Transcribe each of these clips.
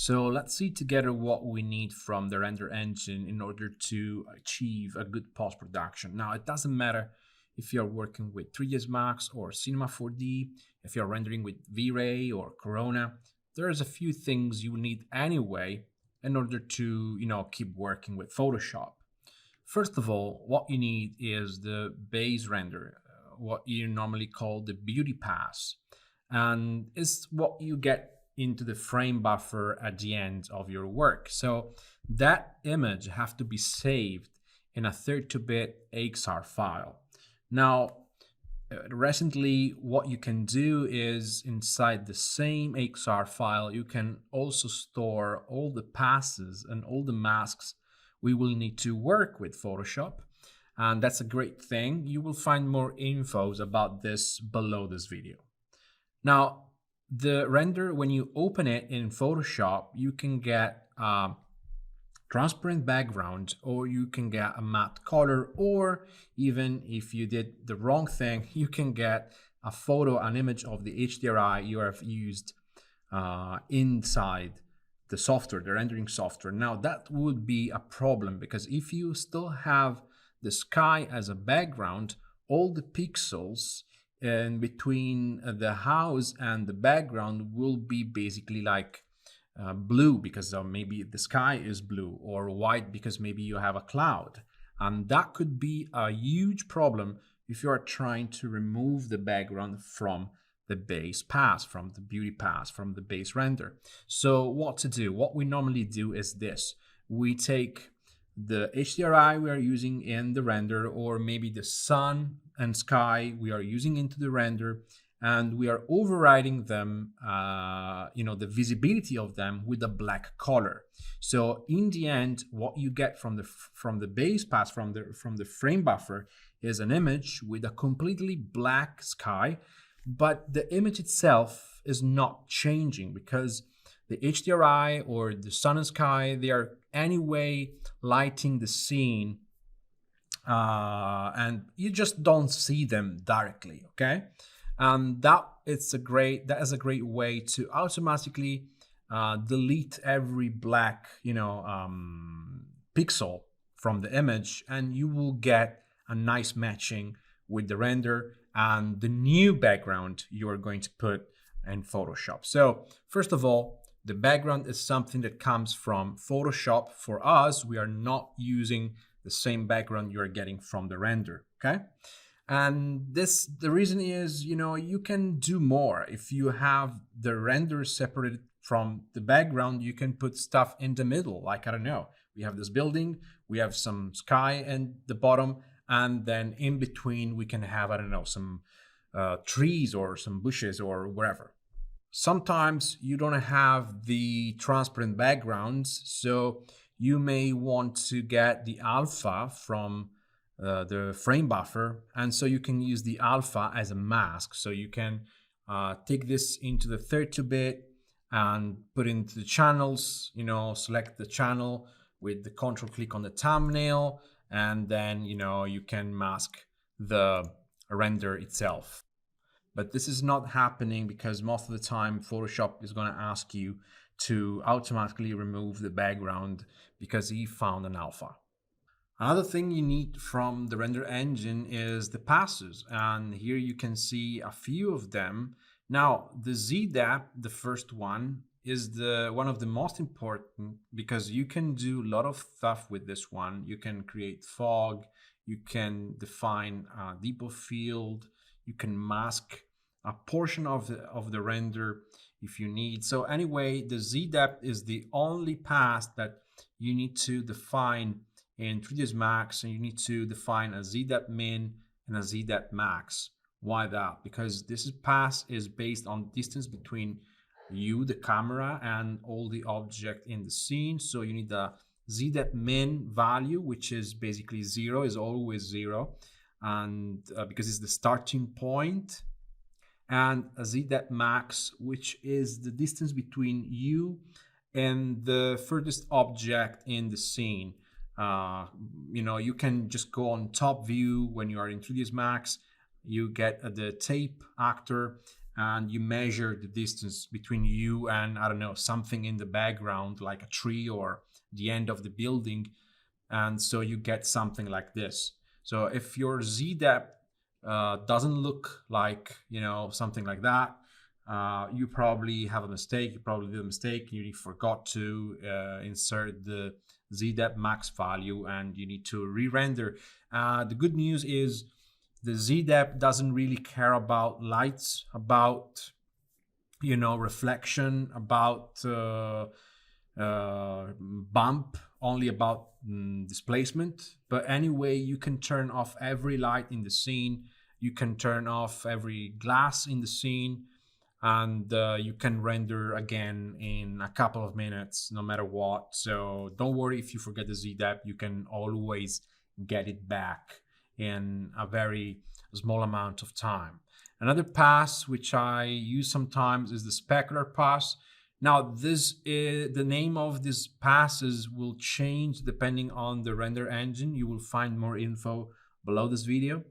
So let's see together what we need from the render engine in order to achieve a good post-production. Now, it doesn't matter if you're working with 3ds Max or Cinema 4D, if you're rendering with V-Ray or Corona, there's a few things you need anyway in order to, keep working with Photoshop. First of all, what you need is the base render, what you normally call the beauty pass, and it's what you get into the frame buffer at the end of your work. So that image have to be saved in a 32-bit AXR file. Now, recently, what you can do is inside the same AXR file, you can also store all the passes and all the masks we will need to work with Photoshop. And that's a great thing. You will find more infos about this below this video. Now, the render, when you open it in Photoshop, you can get a transparent background, or you can get a matte color, or even if you did the wrong thing, you can get a photo, an image of the HDRI you have used inside the software, the rendering software. Now, that would be a problem because if you still have the sky as a background, all the pixels in between the house and the background will be basically like blue because maybe the sky is blue, or white because maybe you have a cloud. And that could be a huge problem if you are trying to remove the background from the base pass, from the beauty pass, from the base render. So what to do? What we normally do is this. We take the HDRI we are using in the render, or maybe the sun and sky we are using into the render, and we are overriding them, the visibility of them with a black color. So in the end, what you get from the base pass, from the frame buffer, is an image with a completely black sky, but the image itself is not changing because the HDRI or the sun and sky, they are anyway lighting the scene, and you just don't see them directly, okay? That is a great way to automatically delete every black, pixel from the image, and you will get a nice matching with the render and the new background you are going to put in Photoshop. So first of all, the background is something that comes from Photoshop. For us, we are not using the same background you are getting from the render, okay? And the reason is, you can do more. If you have the render separated from the background, you can put stuff in the middle. Like, I don't know, we have this building, we have some sky in the bottom, and then in between we can have, I don't know, some trees or some bushes or wherever. Sometimes you don't have the transparent backgrounds, so you may want to get the alpha from the frame buffer, and so you can use the alpha as a mask. So you can take this into the 32-bit and put into the channels, select the channel with the control click on the thumbnail, and then you can mask the render itself. But this is not happening because most of the time Photoshop is going to ask you to automatically remove the background because he found an alpha. Another thing you need from the render engine is the passes, and here you can see a few of them. Now, the ZDAP, the first one, is one of the most important because you can do a lot of stuff with this one. You can create fog, you can define a depth of field, you can mask a portion of the render if you need. So anyway, the ZDAP is the only pass that you need to define in 3ds Max, and you need to define a ZDAP min and a ZDAP max. Why that? Because this pass is based on distance between you, the camera, and all the object in the scene. So you need a ZDAP min value, which is basically 0, is always 0, and because it's the starting point, and a ZDAP max, which is the distance between you and the furthest object in the scene. You can just go on top view when you are in 3ds Max. You get the tape actor, and you measure the distance between you and, I don't know, something in the background like a tree or the end of the building, and so you get something like this. So if your z depth doesn't look like, something like that, you probably have a mistake. You probably did a mistake. You forgot to insert the z depth max value, and you need to re-render. The good news is the z depth doesn't really care about lights, about reflection, about bump, only about displacement. But anyway, you can turn off every light in the scene, you can turn off every glass in the scene, and you can render again in a couple of minutes, no matter what. So don't worry if you forget the z depth, you can always get it back in a very small amount of time. Another pass which I use sometimes is the specular pass. Now, this is the name of these passes will change depending on the render engine. You will find more info below this video.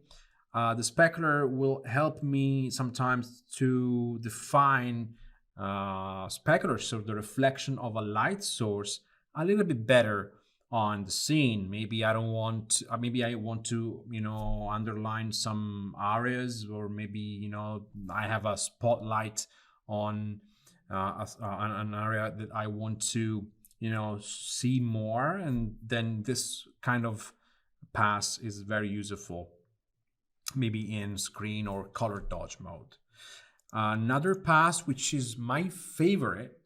The specular will help me sometimes to define specular, so the reflection of a light source, a little bit better on the scene. Maybe I don't want, maybe I want to, underline some areas, or maybe, I have a spotlight on an area that I want to, see more, and then this kind of pass is very useful, maybe in screen or color dodge mode. Another pass, which is my favorite,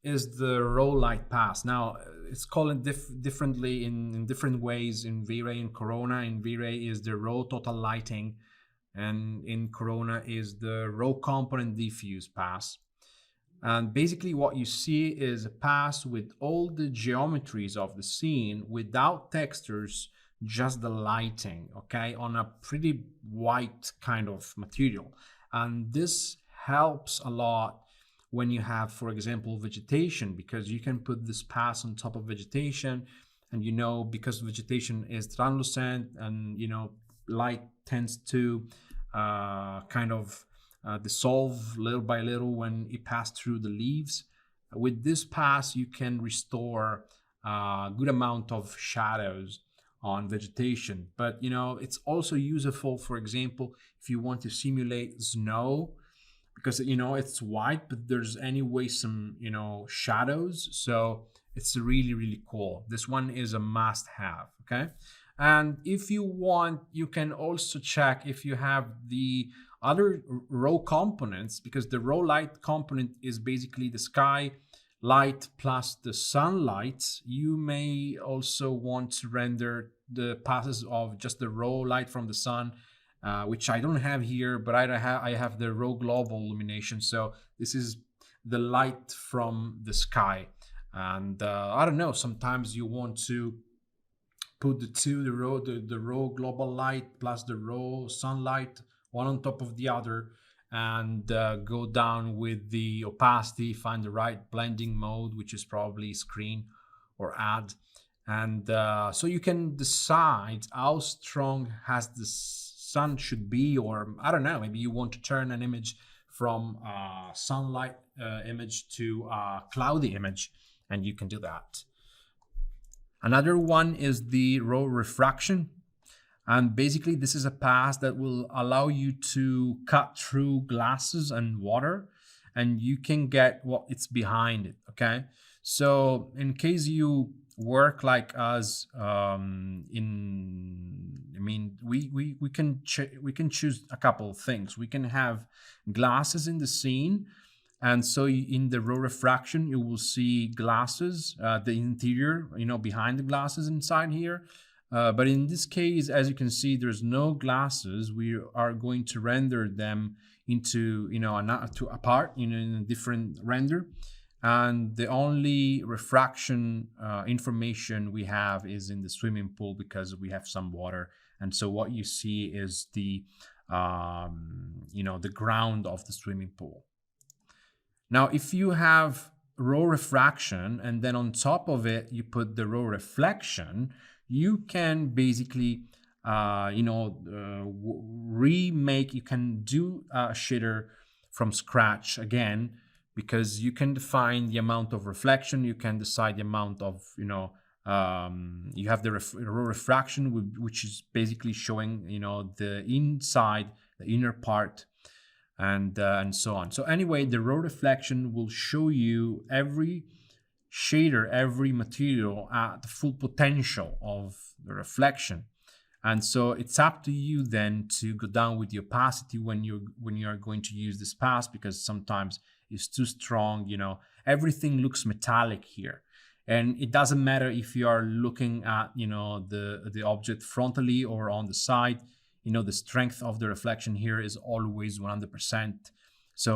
is the raw light pass. Now, it's called differently in different ways in V-Ray and Corona. In V-Ray is the raw total lighting, and in Corona is the raw component diffuse pass. And basically what you see is a pass with all the geometries of the scene without textures, just the lighting, okay, on a pretty white kind of material. And this helps a lot when you have, for example, vegetation, because you can put this pass on top of vegetation, and because vegetation is translucent, and light tends to kind of dissolve little by little when it passes through the leaves. With this pass, you can restore a good amount of shadows on vegetation. But it's also useful, for example, if you want to simulate snow, because it's white, but there's anyway some shadows. So it's really, really cool. This one is a must have. Okay, and if you want, you can also check if you have the other raw components, because the raw light component is basically the sky light plus the sunlight. You may also want to render the passes of just the raw light from the sun, which I don't have here, but I have the raw global illumination. So this is the light from the sky, and I don't know. Sometimes you want to put the raw global light plus the raw sunlight, one on top of the other, and go down with the opacity, find the right blending mode, which is probably screen or add. And so you can decide how strong has the sun should be, or I don't know, maybe you want to turn an image from sunlight image to a cloudy image, and you can do that. Another one is the raw refraction. And basically, this is a pass that will allow you to cut through glasses and water, and you can get what it's behind it. Okay, so in case you work like us, we can choose a couple of things. We can have glasses in the scene, and so in the raw refraction, you will see glasses, the interior, behind the glasses inside here. But in this case, as you can see, there's no glasses. We are going to render them into, apart, in a different render. And the only refraction information we have is in the swimming pool, because we have some water. And so what you see is the ground of the swimming pool. Now, if you have raw refraction and then on top of it you put the raw reflection, you can basically remake, you can do a shader from scratch again, because you can define the amount of reflection, you can decide the amount of, you have the row refraction, which is basically showing, the inside, the inner part, and so on. So anyway, the row reflection will show you every shader, every material at the full potential of the reflection. And so it's up to you then to go down with the opacity when you are going to use this pass, because sometimes it's too strong. Everything looks metallic here, and it doesn't matter if you are looking at the object frontally or on the side. The strength of the reflection here is always 100%. So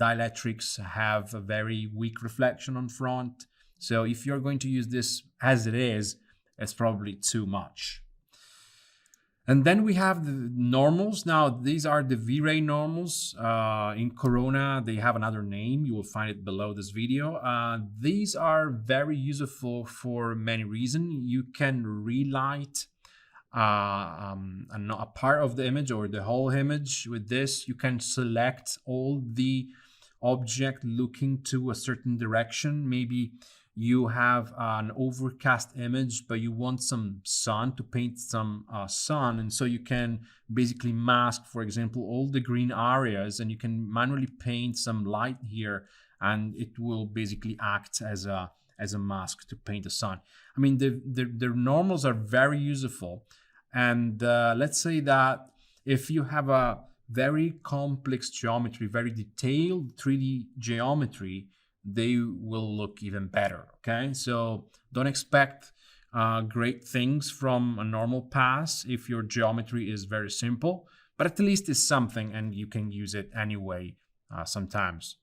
dielectrics have a very weak reflection on front. So if you're going to use this as it is, it's probably too much. And then we have the normals. Now, these are the V-Ray normals. In Corona, they have another name. You will find it below this video. These are very useful for many reasons. You can relight a part of the image or the whole image with this. You can select all the object looking to a certain direction. Maybe you have an overcast image, but you want some sun, to paint some sun. And so you can basically mask, for example, all the green areas, and you can manually paint some light here, and it will basically act as a mask to paint the sun. I mean, the normals are very useful. And let's say that if you have a very complex geometry, very detailed 3D geometry, they will look even better. Okay, so don't expect great things from a normal pass if your geometry is very simple, but at least it's something, and you can use it anyway. Sometimes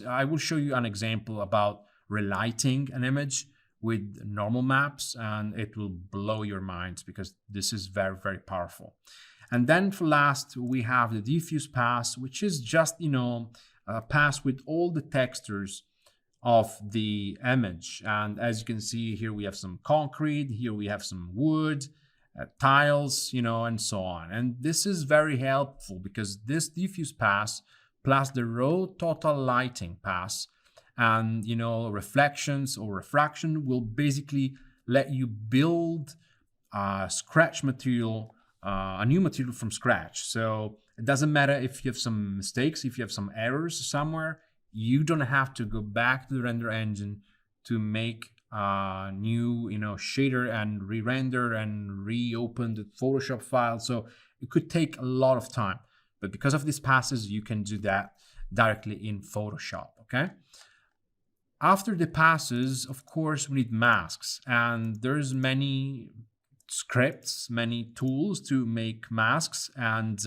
I will show you an example about relighting an image with normal maps, and it will blow your minds, because this is very, very powerful. And then for last, we have the diffuse pass, which is just a pass with all the textures of the image. And as you can see here, we have some concrete, here we have some wood, tiles, and so on. And this is very helpful, because this diffuse pass plus the raw total lighting pass and reflections or refraction will basically let you build a scratch material, a new material from scratch. So it doesn't matter if you have some mistakes, if you have some errors somewhere, you don't have to go back to the render engine to make a new shader and re-render and reopen the Photoshop file. So it could take a lot of time, but because of these passes, you can do that directly in Photoshop. Okay. After the passes, of course, we need masks, and there's many scripts, many tools to make masks, and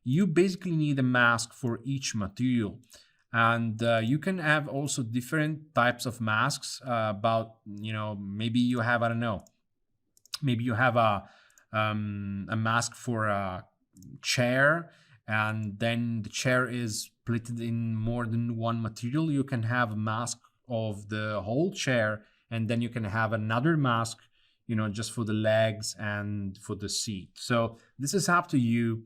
you basically need a mask for each material. And you can have also different types of masks about, maybe you have, I don't know, maybe you have a mask for a chair, and then the chair is split in more than one material. You can have a mask of the whole chair, and then you can have another mask, just for the legs and for the seat. So this is up to you.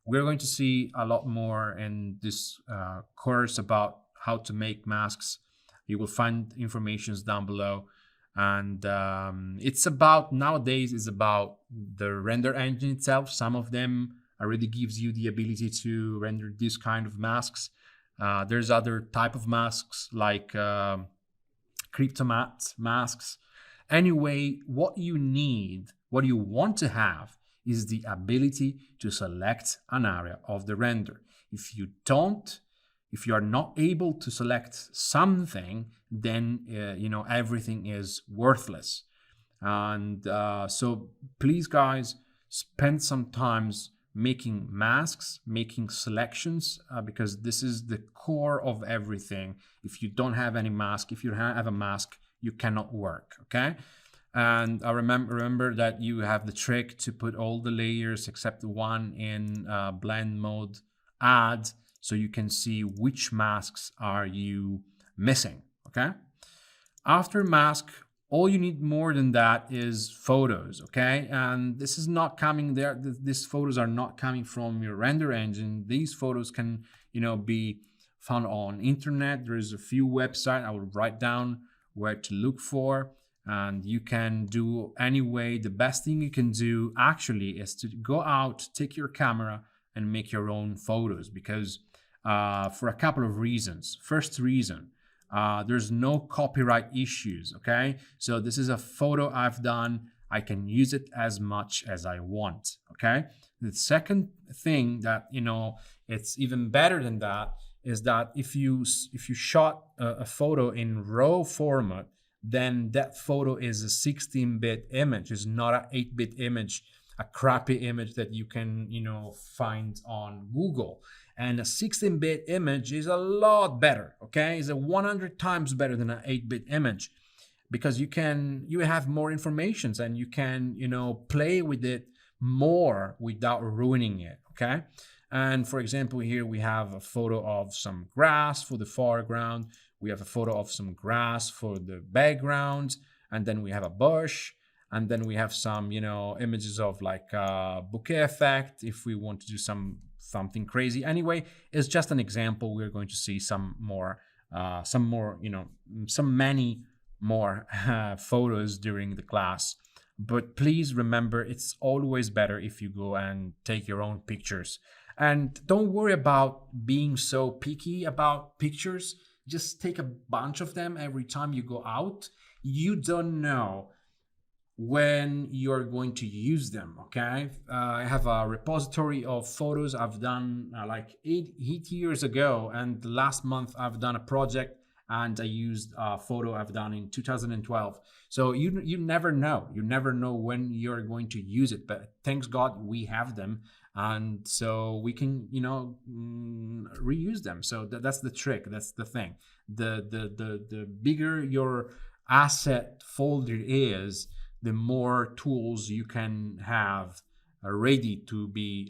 We're going to see a lot more in this course about how to make masks. You will find information down below. And it's about, nowadays, is about the render engine itself. Some of them already gives you the ability to render this kind of masks. There's other type of masks like Cryptomatte masks. Anyway, what you need, what you want to have, is the ability to select an area of the render. If you are not able to select something, then everything is worthless. And so please, guys, spend some time making masks, making selections, because this is the core of everything. If you don't have any mask, if you have a mask, you cannot work. Okay. And I remember that you have the trick to put all the layers except one in blend mode add, so you can see which masks are you missing. Okay. After mask, all you need more than that is photos. Okay. And this is not coming there. These photos are not coming from your render engine. These photos can be found on internet. There's a few websites I will write down where to look for, and you can do anyway. The best thing you can do actually is to go out, take your camera, and make your own photos, because for a couple of reasons. First reason, there's no copyright issues. Okay, so this is a photo I've done. I can use it as much as I want. Okay, the second thing that it's even better than that is that if you shot a photo in RAW format, then that photo is a 16-bit image. It's not an 8-bit image, a crappy image that you can find on Google. And a 16-bit image is a lot better. Okay, it's a 100 times better than an 8-bit image, because you have more information and you can play with it more without ruining it. Okay. And for example, here we have a photo of some grass for the foreground. We have a photo of some grass for the background. And then we have a bush. And then we have some, images of like a bokeh effect if we want to do something crazy. Anyway, it's just an example. We're going to see some many more photos during the class. But please remember, it's always better if you go and take your own pictures. And don't worry about being so picky about pictures. Just take a bunch of them every time you go out. You don't know when you're going to use them. Okay, I have a repository of photos I've done like eight years ago, and last month I've done a project and I used a photo I've done in 2012. So you never know. You never know when you're going to use it, but thanks God we have them, and so we can reuse them. So that's the trick. That's the thing. The bigger your asset folder is, the more tools you can have ready to be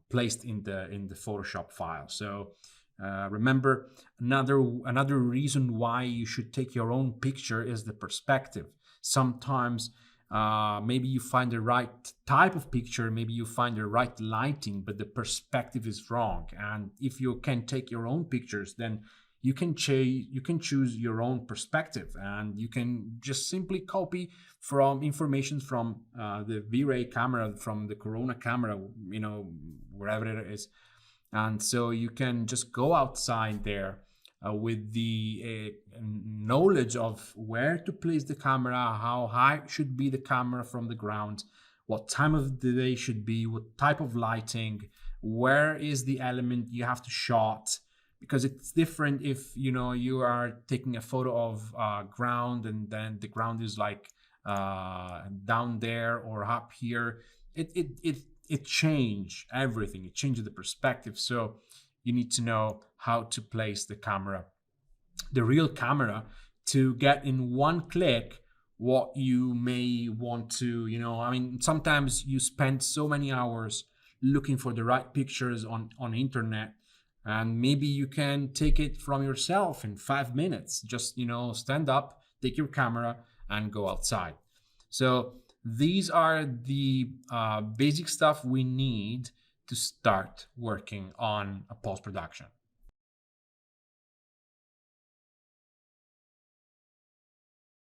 placed in the Photoshop file. So remember, another reason why you should take your own picture is the perspective. Sometimes maybe you find the right type of picture, maybe you find the right lighting, but the perspective is wrong. And if you can take your own pictures, then you can choose your own perspective, and you can just simply copy from information from the V-Ray camera, from the Corona camera, wherever it is. And so you can just go outside there with the knowledge of where to place the camera, how high should be the camera from the ground, what time of the day should be, what type of lighting, where is the element you have to shot. Because it's different if you are taking a photo of ground and then the ground is like down there or up here. It changes everything. It changes the perspective. So you need to know how to place the camera, the real camera, to get in one click what you may want to. Sometimes you spend so many hours looking for the right pictures on internet. And maybe you can take it from yourself in 5 minutes. Just, stand up, take your camera, and go outside. So these are the basic stuff we need to start working on a post-production.